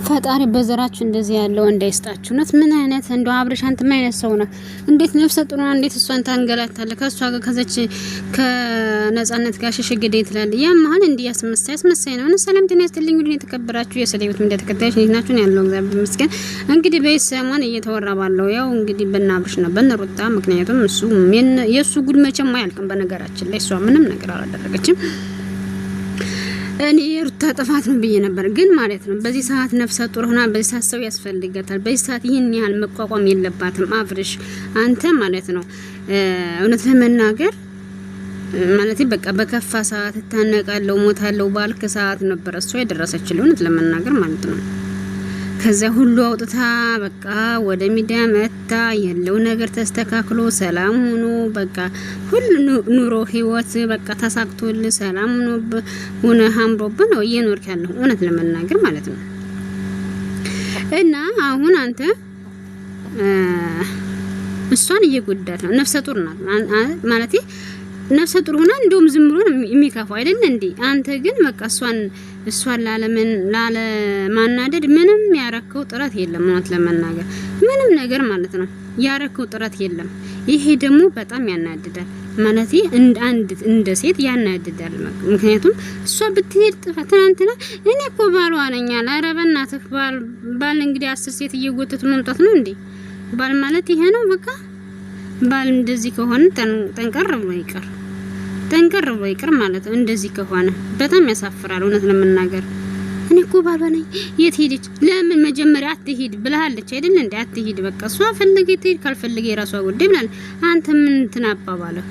ፈጣሪ በዘራችሁ እንደዚህ ያለው እንዳይስጣችሁ። ነት ምን አይነት እንደው አብርሽ አንተ ምን አይነት ሰው ነህ? እንዴት ነፍሰ ጡር ነው? እንዴት እሷን ታንገላታለህ? ከሷ ጋር ከዘች ከነጻነት ጋር ሽሽግዴ ትላለህ። ያ መሀል እንዲህ ያስመሳይ ነው። ሰላም ጤና ይስጥልኝ። እንግዲህ የተከበራችሁ የሰለዩት እንደ ተከታዮች ናችሁን ያለው እግዚአብሔር ይመስገን። እንግዲህ በሰሞን እየተወራ ባለው ያው እንግዲህ በእናብርሽ ነው በነሩታ ምክንያቱም እሱ የሱ ጉድ መቼም አያልቅም። በነገራችን ላይ እሷ ምንም ነገር አላደረገችም። እኔ የሩታ ጥፋት ነው ብዬ ነበር ግን ማለት ነው በዚህ ሰዓት ነፍሰ ጡር ሆና በዚህ ሰዓት ሰው ያስፈልጋታል። በዚህ ሰዓት ይሄን ያህል መቋቋም የለባትም። አብርሽ አንተ ማለት ነው እውነት ለመናገር ማለት በቃ በከፋ ሰዓት ታነቃለው ሞታለው ባልክ ሰዓት ነበር እሷ የደረሰችልህ እውነት ለመናገር ማለት ነው። ከዛ ሁሉ አውጥታ በቃ ወደ ሚዲያ መታ ያለው ነገር ተስተካክሎ ሰላም ሆኖ በቃ ሁሉ ኑሮ ህይወት በቃ ተሳክቶል ሰላም ሆኖ አምሮብ ነው እየኖርክ ያለው እውነት ለመናገር ማለት ነው። እና አሁን አንተ እሷን እየጎዳት ነው። ነፍሰ ጡር ናት ማለት ነፍሰ ጡር ሆና እንደውም ዝም ብሎ የሚከፋው አይደል እንዴ? አንተ ግን በቃ እሷን ላለማናደድ ምንም ያረከው ጥረት የለም። እውነት ለመናገር ምንም ነገር ማለት ነው ያረከው ጥረት የለም። ይሄ ደግሞ በጣም ያናድዳል ማለት እንደ ሴት ያናድዳል። ምክንያቱም እሷ ብትሄድ ትናንትና እኔ እኮ ባሏ ነኝ አለ። ኧረ በእናትህ ባል እንግዲህ 10 ሴት እየጎተቱ መምጣት ነው እንዴ? ባል ማለት ይሄ ነው በቃ። ባል እንደዚህ ከሆነ ጠንቀር ብሎ ይቀር ማለት ነው። እንደዚህ ከሆነ በጣም ያሳፍራል እውነት ለመናገር። እኔ እኮ ባሏ ነኝ የት ሄደች? ለምን መጀመሪያ አትሄድ ብለሃለች አይደል እንዴ? አትሄድ በቃ እሷ ፈልገ ትሄድ ካልፈልገ የራሷ ጉዳይ ብላል። አንተ ምን ትናባባለህ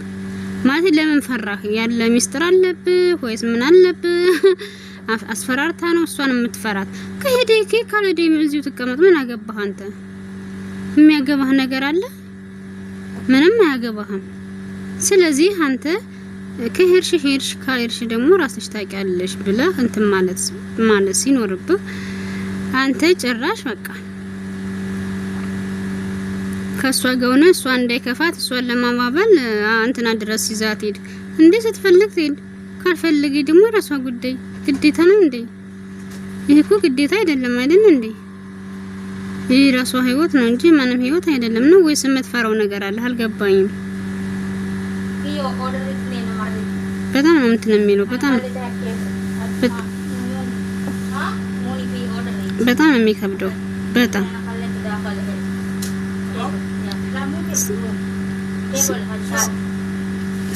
ማለት ለምን ፈራህ? ያለ ሚስጥር አለብህ ወይስ ምን አለብህ? አስፈራርታ ነው እሷን የምትፈራት? ከሄደ ካልሄደ እዚሁ ትቀመጥ። ምን አገባህ አንተ? የሚያገባህ ነገር አለ? ምንም አያገባህም። ስለዚህ አንተ ከሄድሽ ካልሄድሽ ደግሞ ራስሽ ታውቂያለሽ ብለህ እንትን ማለት ሲኖርብህ አንተ ጭራሽ በቃ ከሷ ጋር ሆነ እሷ እንዳይከፋት እሷን ለማባበል አንተና ድረስ ይዛት ሄድ እንዴ? ስትፈልግ ትሄድ ካልፈልግ ደግሞ ራሷ ጉዳይ። ግዴታ ነው እንዴ? ይሄ እኮ ግዴታ አይደለም አይደል እንዴ? ይሄ ራሷ ህይወት ነው እንጂ ማንም ህይወት አይደለም ነው ወይስ የምትፈራው ነገር አለ? አልገባኝም። በጣም ነው እንትን የሚለው በጣም ነው የሚከብደው በጣም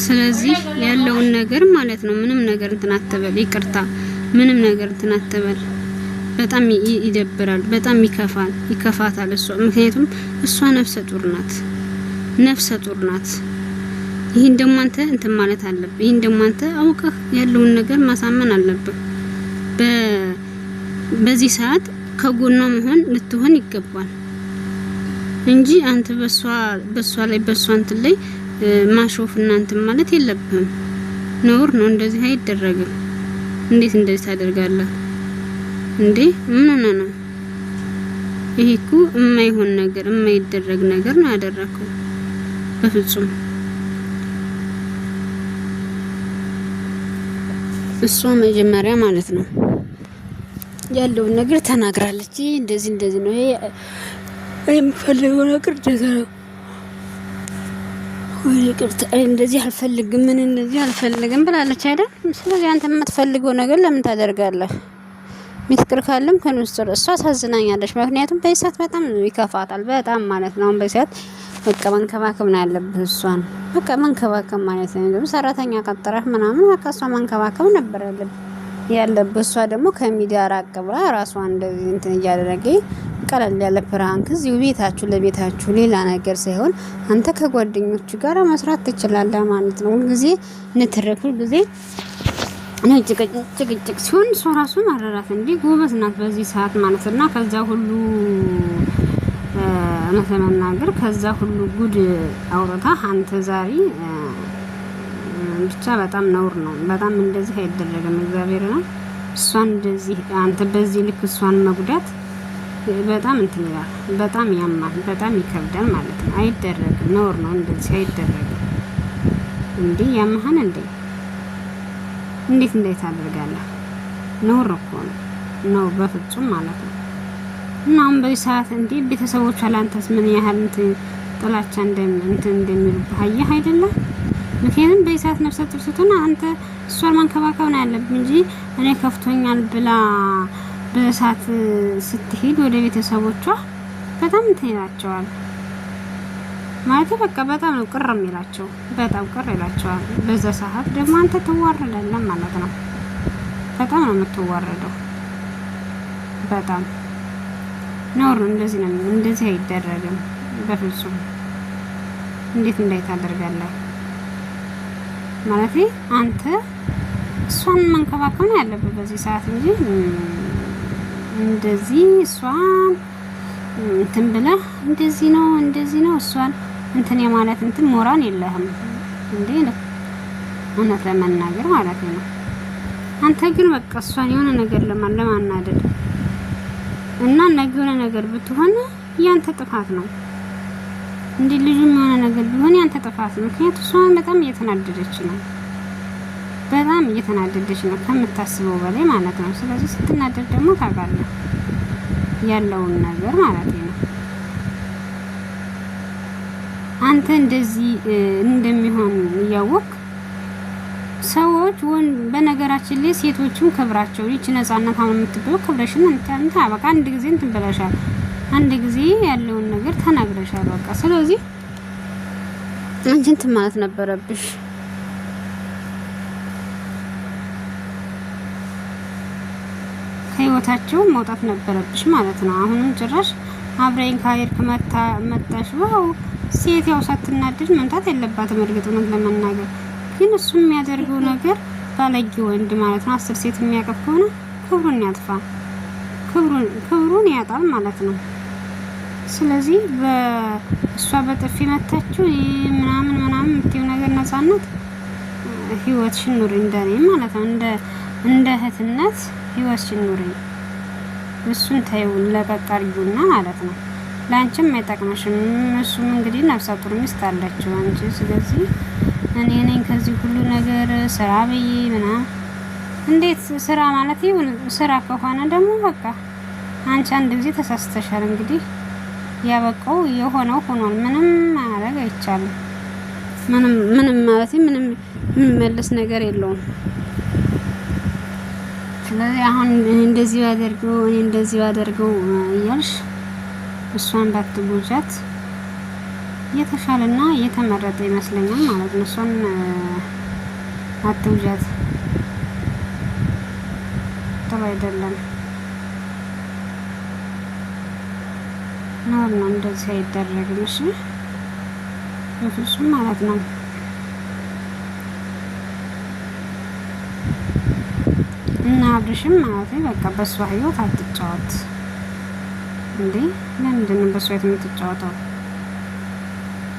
ስለዚህ ያለውን ነገር ማለት ነው ምንም ነገር እንትን አትበል። ይቅርታ ምንም ነገር እንትን አትበል። በጣም ይደብራል። በጣም ይከፋታል እሷ ምክንያቱም እሷ ነፍሰ ጡር ናት። ይሄን ደግሞ አንተ እንትን ማለት አለብህ። ይሄን ደግሞ አንተ አውቀህ ያለውን ነገር ማሳመን አለብህ። በዚህ ሰዓት ከጎኗ መሆን ልትሆን ይገባል እንጂ አንተ በሷ እንትን ላይ ማሾፍ እና እንትን ማለት የለብህም። ነውር ነው። እንደዚህ አይደረግም። እንዴት እንደዚህ ታደርጋለህ እንዴ? ምን ነው ይሄ? እኮ የማይሆን ነገር የማይደረግ ነገር ነው ያደረከው በፍጹም። እሷ መጀመሪያ ማለት ነው ያለውን ነገር ተናግራለች። እንደዚህ ነው ይሄ የምፈልገው ነገር እንደዛ ነው ወይ ቅርታ እንደዚህ አልፈልግም እንደዚህ አልፈልግም ብላለች አይደል? ስለዚህ አንተ የምትፈልገው ነገር ለምን ታደርጋለህ? ሚስጥር ካለም ከንስጥር እሷ ታዝናኛለች። ምክንያቱም በይሳት በጣም ይከፋታል በጣም ማለት ነው። በይሳት በቃ መንከባከብ ነው ያለብህ እሷን በቃ መንከባከብ ማለት ነው። ሰራተኛ ቀጥረህ ምናምን በቃ እሷ መንከባከብ ነበር ያለብህ። እሷ ደግሞ ከሚዲያ ራቅ ብላ ራሷን እንደዚህ እንትን እያደረገ ቀለል ያለ ፕራንክ እዚሁ ለቤታችሁ ሌላ ነገር ሳይሆን አንተ ከጓደኞቹ ጋር መስራት ትችላለህ ማለት ነው። ሁልጊዜ ንትርክ ሁልጊዜ ጭቅጭቅ ሲሆን እሷ ራሱ ማረራት እንዴ ጎበዝ ናት በዚህ ሰዓት ማለት እና ከዛ ሁሉ ለመናገር ከዛ ሁሉ ጉድ አውጥታ አንተ ዛሬ ብቻ በጣም ነውር ነው። በጣም እንደዚህ አይደረግም። እግዚአብሔር ነው እሷን እንደዚህ አንተ በዚህ ልክ እሷን መጉዳት በጣም እንትን ይላል። በጣም ያማል። በጣም ይከብዳል ማለት ነው። አይደረግም። ነውር ነው። እንደዚህ አይደረግም። እንዴ ያማህን እንዴት ታደርጋለህ? ነውር እኮ ነው በፍጹም ማለት ነው። እናም በዚህ ሰዓት እንዴ ቤተሰቦቿ ላንተስ ምን ያህል ጥላቻ እንደሚሉብህ አየህ አይደለም? ምክንያቱም በዚህ ሰዓት ነፍሰ ጡር ስትሆን አንተ እሷን ማንከባከብ ነው ያለብህ እንጂ እኔ ከፍቶኛል ብላ በሰዓት ስትሄድ ወደ ቤተሰቦቿ በጣም ትሄዳቸዋል ማለት በቃ በጣም ነው ቅር የሚላቸው፣ በጣም ቅር ይላቸዋል። በዛ ሰዓት ደግሞ አንተ ትዋረዳለህ ማለት ነው። በጣም ነው የምትዋረደው። በጣም ነውር ነው። እንደዚህ አይደረግም በፍጹም። እንዴት ታደርጋለህ ማለት አንተ እሷን መንከባከብ ነው ያለብህ በዚህ ሰዓት እንጂ እንደዚህ እሷን እንትን ብለህ እንደዚህ ነው እሷን እንትን የማለት እንትን ሞራል የለህም እንዴ ነው እውነት ለመናገር ማለት ነው። አንተ ግን በቃ እሷን የሆነ ነገር ለማናደድ እና ነገ የሆነ ነገር ብትሆን ያንተ ጥፋት ነው እንዴ። ልጁም የሆነ ነገር ቢሆን ያንተ ጥፋት ነው። ምክንያቱም እሷን በጣም እየተናደደች ነው ከምታስበው በላይ ማለት ነው። ስለዚህ ስትናደድ ደግሞ ታውቃለህ ያለውን ነገር ማለት ነው። አንተ እንደዚህ እንደሚሆን እያወቅ ሰዎች በነገራችን ላይ ሴቶችም ክብራቸው ይች ነፃነት አሁን የምትበለው ክብረሽን እንት በቃ አንድ ጊዜ እንትን ብለሻል፣ አንድ ጊዜ ያለውን ነገር ተናግረሻል በቃ። ስለዚህ አንቺ እንትን ማለት ነበረብሽ። ከህይወታቸው መውጣት ነበረብሽ ማለት ነው። አሁንም ጭራሽ አብረን ካየር መጣሽ ዋው። ሴት ያው ሳትናደድ መምጣት የለባትም እርግጥ ነው ለመናገር ግን እሱ የሚያደርገው ነገር ባለጌ ወንድ ማለት ነው። 10 ሴት የሚያቀፍ ከሆነ ክብሩን ያጥፋ፣ ክብሩን ያጣል ማለት ነው። ስለዚህ በእሷ በጥፊ መታችሁ ምናምን የምትይው ነገር ነፃነት ህይወትሽን ኑሪ እንደኔ ማለት ነው። እንደ እህትነት ህይወትሽን ኑሪ። እሱን ተይው ለቀቅ አድርጊውና ማለት ነው። ላንቺም አይጠቅምሽም። እሱም እንግዲህ ነፍሰ ጡር ሚስት አለችው አንቺ። ስለዚህ እኔ ነኝ ከዚህ ሁሉ ነገር ስራ ብዬ ምናምን እንዴት ስራ ማለት ይሁን ስራ ከሆነ ደግሞ በቃ አንቺ አንድ ጊዜ ተሳስተሻል። እንግዲህ ያበቃው የሆነው ሆኗል። ምንም ማድረግ አይቻልም። ምንም ማለት ምንም የሚመለስ ነገር የለውም። ስለዚህ አሁን እንደዚህ ባደርገው እያልሽ እሷን ባትጎጃት የተሻለና የተመረጠ ይመስለኛል ማለት ነው። እሷን አትውጃት፣ ጥሩ አይደለም። ነውር ነው፣ እንደዚህ አይደረግም። እሺ በፍጹም ማለት ነው። እና አብርሽም ማለት ነው በቃ በሷ ህይወት አትጫወት እንዴ። ለምንድን ነው በሷ ህይወት የምትጫወተው?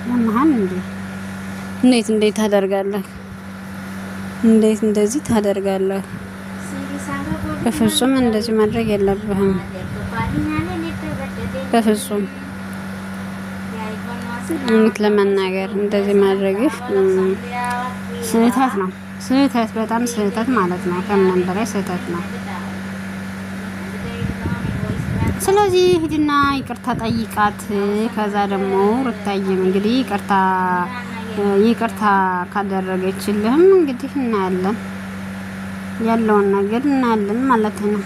ለማን እንዴ? እንዴት ታደርጋለህ? እንዴት እንደዚህ ታደርጋለህ? በፍጹም እንደዚህ ማድረግ የለብህም። በፍጹም እውነት ለመናገር እንደዚህ ማድረግህ ስህተት ነው። ስህተት፣ በጣም ስህተት ማለት ነው። ከምንም በላይ ስህተት ነው። ስለዚህ ሂድና ይቅርታ ጠይቃት። ከዛ ደግሞ ሩታዬም እንግዲህ ይቅርታ ካደረገችልህም እንግዲህ እናያለን፣ ያለውን ነገር እናያለን ማለት ነው።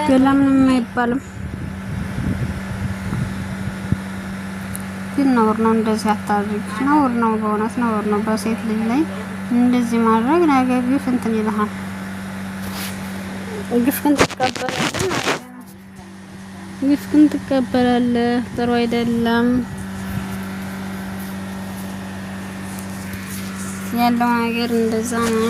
ሌላ ምንም አይባልም። ግን ነውር ነው፣ እንደዚህ አታድርግ። ነውር ነው፣ በእውነት ነውር ነው። በሴት ልጅ ላይ እንደዚህ ማድረግ ነገ ግፍ እንትን ይልሃል። ግፍን ትቀበላለህ። ጥሩ አይደለም ያለው ነገር እንደዛ ነው።